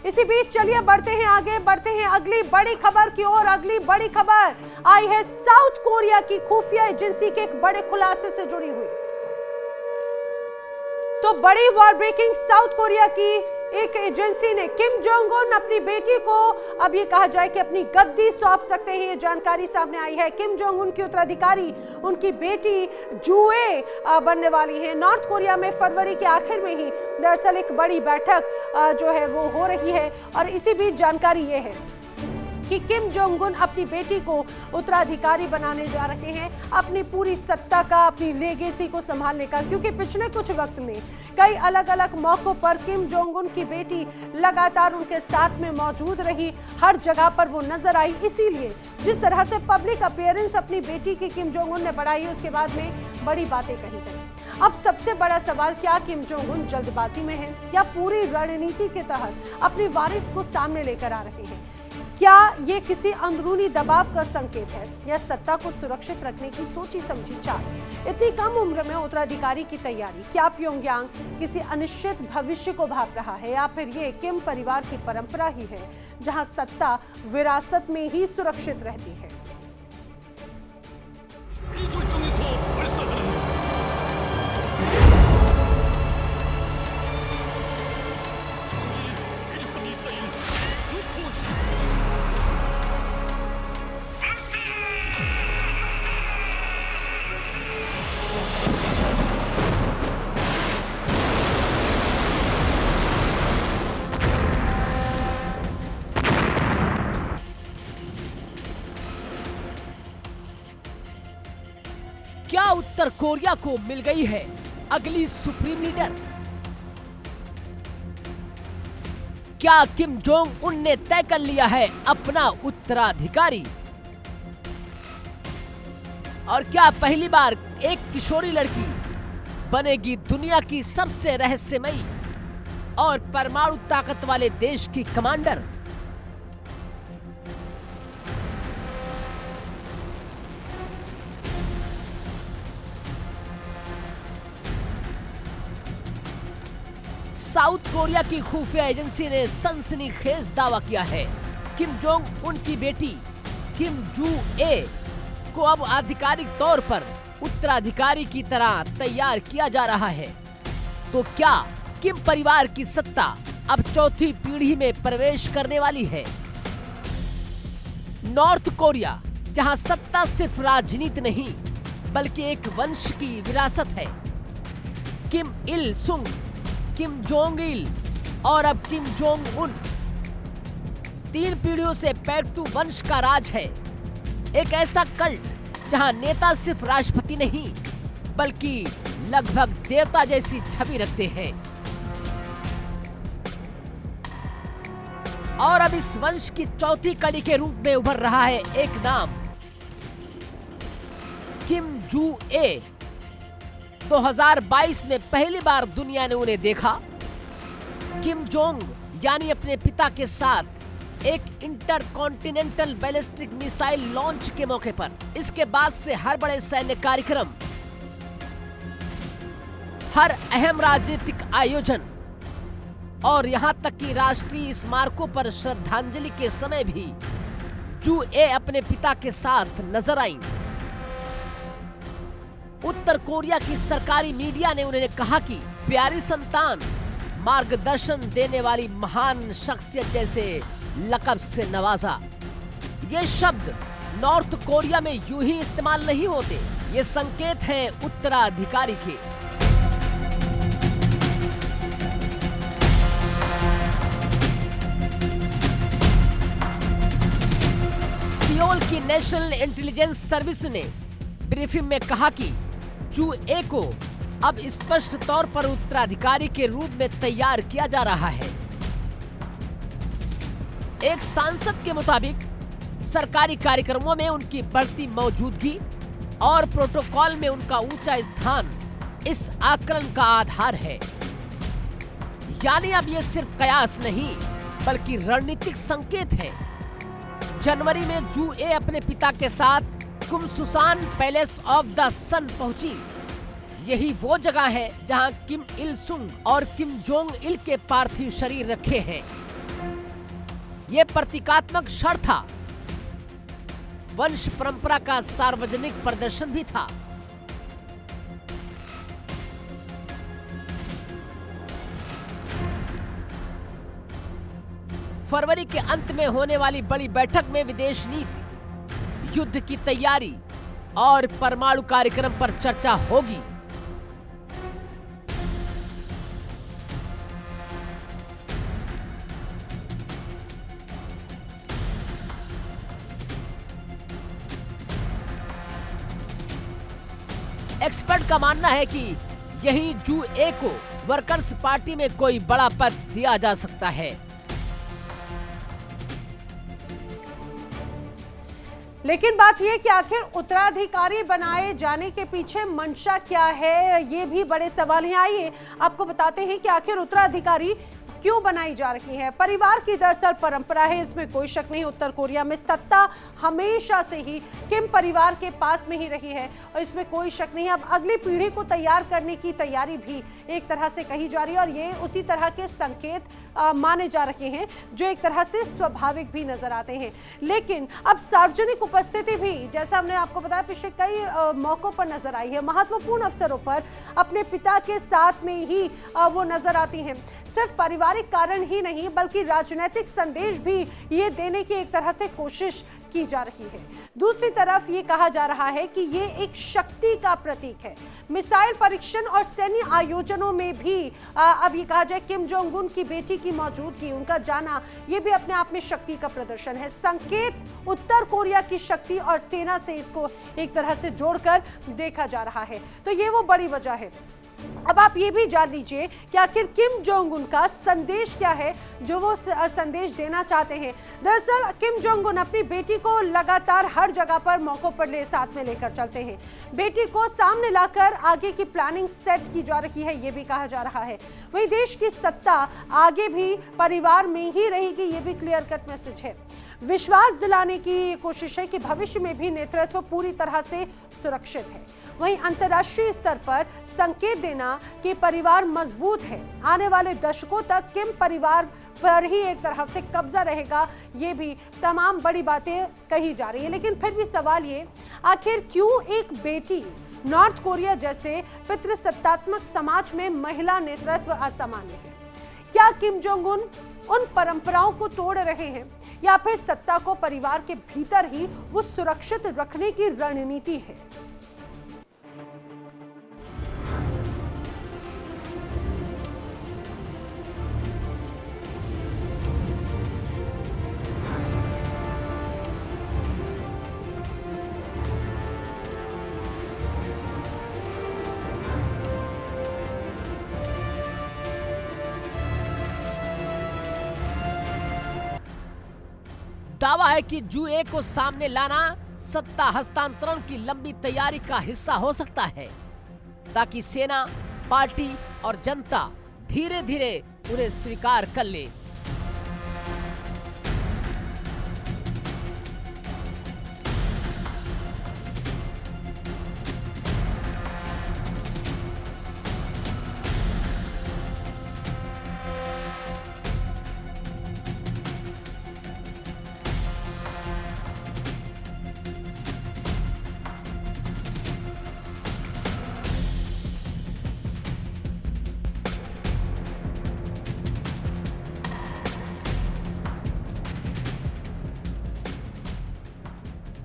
इसी बीच चलिए बढ़ते हैं आगे, बढ़ते हैं अगली बड़ी खबर की ओर। अगली बड़ी खबर आई है साउथ कोरिया की खुफिया एजेंसी के एक बड़े खुलासे से जुड़ी हुई। तो बड़ी वॉर ब्रेकिंग साउथ कोरिया की एक एजेंसी ने किम जोंग उन अपनी बेटी को अब ये कहा जाए कि अपनी गद्दी सौंप सकते हैं, ये जानकारी सामने आई है। किम जोंग उन की उत्तराधिकारी उनकी बेटी जुए बनने वाली है। नॉर्थ कोरिया में फरवरी के आखिर में ही दरअसल एक बड़ी बैठक जो है वो हो रही है और इसी बीच जानकारी ये है कि किम जोंग उन अपनी बेटी को उत्तराधिकारी बनाने जा रहे हैं, अपनी पूरी सत्ता का, अपनी लेगेसी को संभालने का। क्योंकि पिछले कुछ वक्त में कई अलग अलग मौकों पर किम जोंग उन की बेटी लगातार उनके साथ में मौजूद रही, हर जगह पर वो नजर आई। इसीलिए जिस तरह से पब्लिक अपीयरेंस अपनी बेटी की किम जोंग उन ने बढ़ाई, उसके बाद में बड़ी बातें कही गई। अब सबसे बड़ा सवाल, क्या किम जोंग उन जल्दबाजी में है या पूरी रणनीति के तहत अपनी वारिस को सामने लेकर आ रहे हैं? क्या ये किसी अंदरूनी दबाव का संकेत है या सत्ता को सुरक्षित रखने की सोची समझी चाल? इतनी कम उम्र में उत्तराधिकारी की तैयारी, क्या प्योंगयांग किसी अनिश्चित भविष्य को भाप रहा है या फिर ये किम परिवार की परंपरा ही है जहां सत्ता विरासत में ही सुरक्षित रहती है? क्या उत्तर कोरिया को मिल गई है अगली सुप्रीम लीडर? क्या किम जोंग उन ने तय कर लिया है अपना उत्तराधिकारी? और क्या पहली बार एक किशोरी लड़की बनेगी दुनिया की सबसे रहस्यमयी और परमाणु ताकत वाले देश की कमांडर? साउथ कोरिया की खुफिया एजेंसी ने सनसनीखेज दावा किया है। किम जोंग उन की बेटी किम जू ए को अब आधिकारिक तौर पर उत्तराधिकारी की तरह तैयार किया जा रहा है। तो क्या किम परिवार की सत्ता अब चौथी पीढ़ी में प्रवेश करने वाली है? नॉर्थ कोरिया, जहां सत्ता सिर्फ राजनीति नहीं बल्कि एक वंश की विरासत है। किम इल सुंग, किम जोंग इल और अब किम जोंग उन, 3 पीढ़ियों से पैक्टू वंश का राज है। एक ऐसा कल्ट जहां नेता सिर्फ राष्ट्रपति नहीं बल्कि लगभग देवता जैसी छवि रखते हैं। और अब इस वंश की चौथी कड़ी के रूप में उभर रहा है एक नाम, किम जू ए। 2022 में पहली बार दुनिया ने उन्हें देखा। किम जोंग यानी अपने पिता के साथ एक इंटरकॉन्टिनेंटल बैलिस्टिक मिसाइल लॉन्च के मौके पर। इसके बाद से हर बड़े सैन्य कार्यक्रम, हर अहम राजनीतिक आयोजन और यहां तक कि राष्ट्रीय स्मारकों पर श्रद्धांजलि के समय भी जू ए अपने पिता के साथ नजर आईं। उत्तर कोरिया की सरकारी मीडिया ने उन्हें कहा कि प्यारी संतान, मार्गदर्शन देने वाली महान शख्सियत जैसे लक़ब से नवाजा। ये शब्द नॉर्थ कोरिया में यूं ही इस्तेमाल नहीं होते, ये संकेत हैं उत्तराधिकारी के। सियोल की नेशनल इंटेलिजेंस सर्विस ने ब्रीफिंग में कहा कि जू ए को अब स्पष्ट तौर पर उत्तराधिकारी के रूप में तैयार किया जा रहा है। एक सांसद के मुताबिक सरकारी कार्यक्रमों में उनकी बढ़ती मौजूदगी और प्रोटोकॉल में उनका ऊंचा स्थान इस आकलन का आधार है। यानी अब यह सिर्फ कयास नहीं बल्कि रणनीतिक संकेत है। जनवरी में जू ए अपने पिता के साथ कुमसुसान पैलेस ऑफ द सन पहुंची। यही वो जगह है जहां किम इल सुंग और किम जोंग इल के पार्थिव शरीर रखे हैं। ये प्रतीकात्मक क्षण था, वंश परंपरा का सार्वजनिक प्रदर्शन भी था। फरवरी के अंत में होने वाली बड़ी बैठक में विदेश नीति, युद्ध की तैयारी और परमाणु कार्यक्रम पर चर्चा होगी। एक्सपर्ट का मानना है कि यही जू-ए को वर्कर्स पार्टी में कोई बड़ा पद दिया जा सकता है। लेकिन बात यह कि आखिर उत्तराधिकारी बनाए जाने के पीछे मंशा क्या है, ये भी बड़े सवाल हैं। आइए आपको बताते हैं कि आखिर उत्तराधिकारी क्यों बनाई जा रही है। परिवार की दरअसल परंपरा है, इसमें कोई शक नहीं। उत्तर कोरिया में सत्ता हमेशा से ही किम परिवार के पास में ही रही है और इसमें कोई शक नहीं। अब अगली पीढ़ी को तैयार करने की तैयारी भी एक तरह से कही जा रही है और ये उसी तरह के संकेत माने जा रहे हैं जो एक तरह से स्वाभाविक भी नजर आते हैं। लेकिन अब सार्वजनिक उपस्थिति भी, जैसा हमने आपको बताया, पिछले कई मौकों पर नजर आई है। महत्वपूर्ण अवसरों पर अपने पिता के साथ में ही वो नजर आती हैं। सिर्फ पारिवारिक कारण ही नहीं बल्कि राजनीतिक संदेश भी ये देने की एक तरह से कोशिश की जा रही है। दूसरी तरफ ये कहा जा रहा है कि ये एक शक्ति का प्रतीक है। मिसाइल परीक्षण और सैन्य आयोजनों में भी अब ये कहा जाए किम जोंग उन की बेटी की मौजूदगी, उनका जाना, ये भी अपने आप में शक्ति का प्रदर्शन है। संकेत उत्तर कोरिया की शक्ति और सेना से इसको एक तरह से जोड़कर देखा जा रहा है। तो ये वो बड़ी वजह है। अब आप ये भी जान लीजिए कि आखिर किम जोंग उन का संदेश क्या है जो वो संदेश देना चाहते हैं। दरअसल किम जोंग उन अपनी बेटी को लगातार हर जगह पर मौकों पर साथ में लेकर चलते हैं। बेटी को सामने लाकर आगे की प्लानिंग सेट की जा रही है, ये भी कहा जा रहा है। वहीं देश की सत्ता आगे भी परिवार में ही रहेगी, ये भी क्लियर कट मैसेज है। विश्वास दिलाने की कोशिश है कि भविष्य में भी नेतृत्व पूरी तरह से सुरक्षित है। वहीं अंतर्राष्ट्रीय स्तर पर संकेत देना कि परिवार मजबूत है। आने वाले दशकों तक किम परिवार पर ही एक तरह से कब्जा रहेगा, ये भी तमाम बड़ी बातें कही जा रही है। लेकिन फिर भी सवाल ये, आखिर क्यों एक बेटी नॉर्थ कोरिया जैसे पितृसत्तात्मक समाज में महिला नेतृत्व असामान्य है? क्या किम जोंग उन परंपराओं को तोड़ रहे हैं या फिर सत्ता को परिवार के भीतर ही वो सुरक्षित रखने की रणनीति है? दावा है कि जू-ए को सामने लाना सत्ता हस्तांतरण की लंबी तैयारी का हिस्सा हो सकता है, ताकि सेना, पार्टी और जनता धीरे धीरे उन्हें स्वीकार कर ले।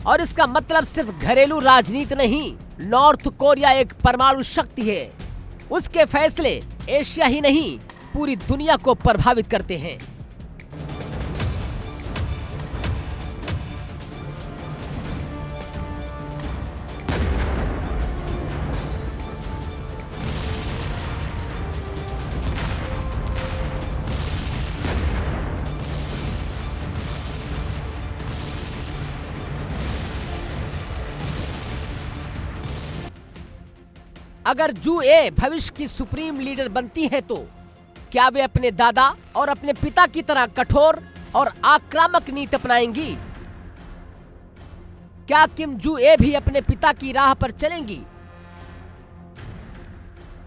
और इसका मतलब सिर्फ घरेलू राजनीति नहीं, नॉर्थ कोरिया एक परमाणु शक्ति है। उसके फैसले एशिया ही नहीं पूरी दुनिया को प्रभावित करते हैं। अगर जू-ए भविष्य की सुप्रीम लीडर बनती है तो क्या वे अपने दादा और अपने पिता की तरह कठोर और आक्रामक नीति अपनाएंगी? क्या किम जू-ए भी अपने पिता की राह पर चलेंगी?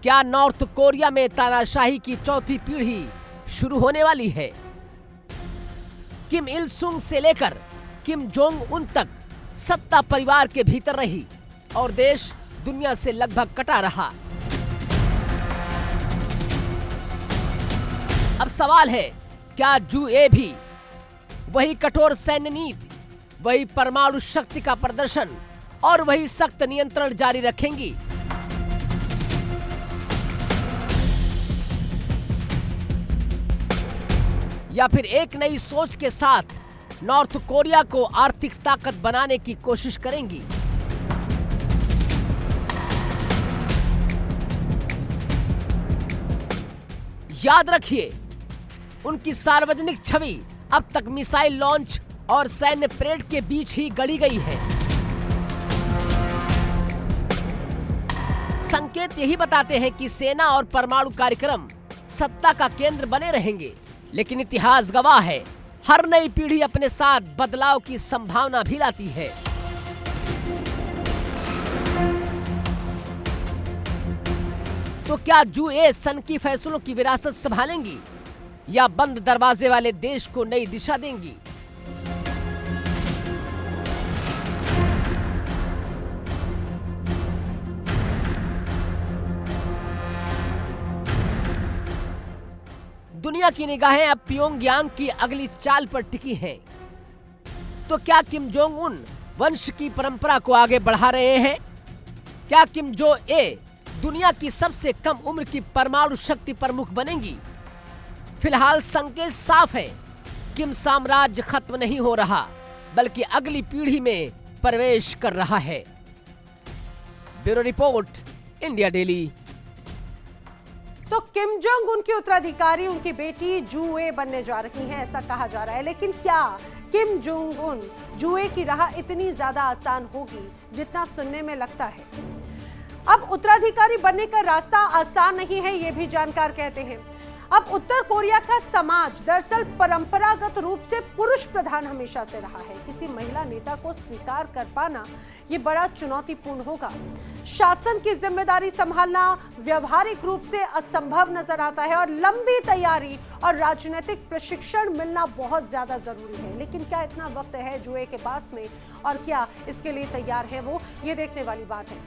क्या नॉर्थ कोरिया में तानाशाही की चौथी पीढ़ी शुरू होने वाली है? किम इल सुंग से लेकर किम जोंग उन तक सत्ता परिवार के भीतर रही और देश दुनिया से लगभग कटा रहा। अब सवाल है, क्या जूए भी वही कठोर सैन्य नीति, वही परमाणु शक्ति का प्रदर्शन और वही सख्त नियंत्रण जारी रखेंगी? या फिर एक नई सोच के साथ नॉर्थ कोरिया को आर्थिक ताकत बनाने की कोशिश करेंगी? याद रखिए, उनकी सार्वजनिक छवि अब तक मिसाइल लॉन्च और सैन्य परेड के बीच ही गड़ी गई है। संकेत यही बताते हैं कि सेना और परमाणु कार्यक्रम सत्ता का केंद्र बने रहेंगे, लेकिन इतिहास गवाह है, हर नई पीढ़ी अपने साथ बदलाव की संभावना भी लाती है। तो क्या जूए सन की फैसलों की विरासत संभालेंगी या बंद दरवाजे वाले देश को नई दिशा देंगी? दुनिया की निगाहें अब प्योंगयांग की अगली चाल पर टिकी हैं। तो क्या किम जोंग उन वंश की परंपरा को आगे बढ़ा रहे हैं? क्या किम जो ए दुनिया की सबसे कम उम्र की परमाणु शक्ति प्रमुख बनेंगी? फिलहाल संकेत साफ है, किम साम्राज्य खत्म नहीं हो रहा, बल्कि अगली पीढ़ी में प्रवेश कर रहा है। Bureau report, India daily. तो किम जोंग उन की उत्तराधिकारी उनकी बेटी जूए बनने जा रही हैं, ऐसा कहा जा रहा है। लेकिन क्या किम जोंग उन जूए की राह इतनी ज्यादा आसान होगी जितना सुनने में लगता है? अब उत्तराधिकारी बनने का रास्ता आसान नहीं है, ये भी जानकार कहते हैं। अब उत्तर कोरिया का समाज दरअसल परंपरागत रूप से पुरुष प्रधान हमेशा से रहा है। किसी महिला नेता को स्वीकार कर पाना ये बड़ा चुनौतीपूर्ण होगा। शासन की जिम्मेदारी संभालना व्यवहारिक रूप से असंभव नजर आता है और लंबी तैयारी और राजनीतिक प्रशिक्षण मिलना बहुत ज्यादा जरूरी है। लेकिन क्या इतना वक्त है जूए के पास में और क्या इसके लिए तैयार है वो, ये देखने वाली बात है।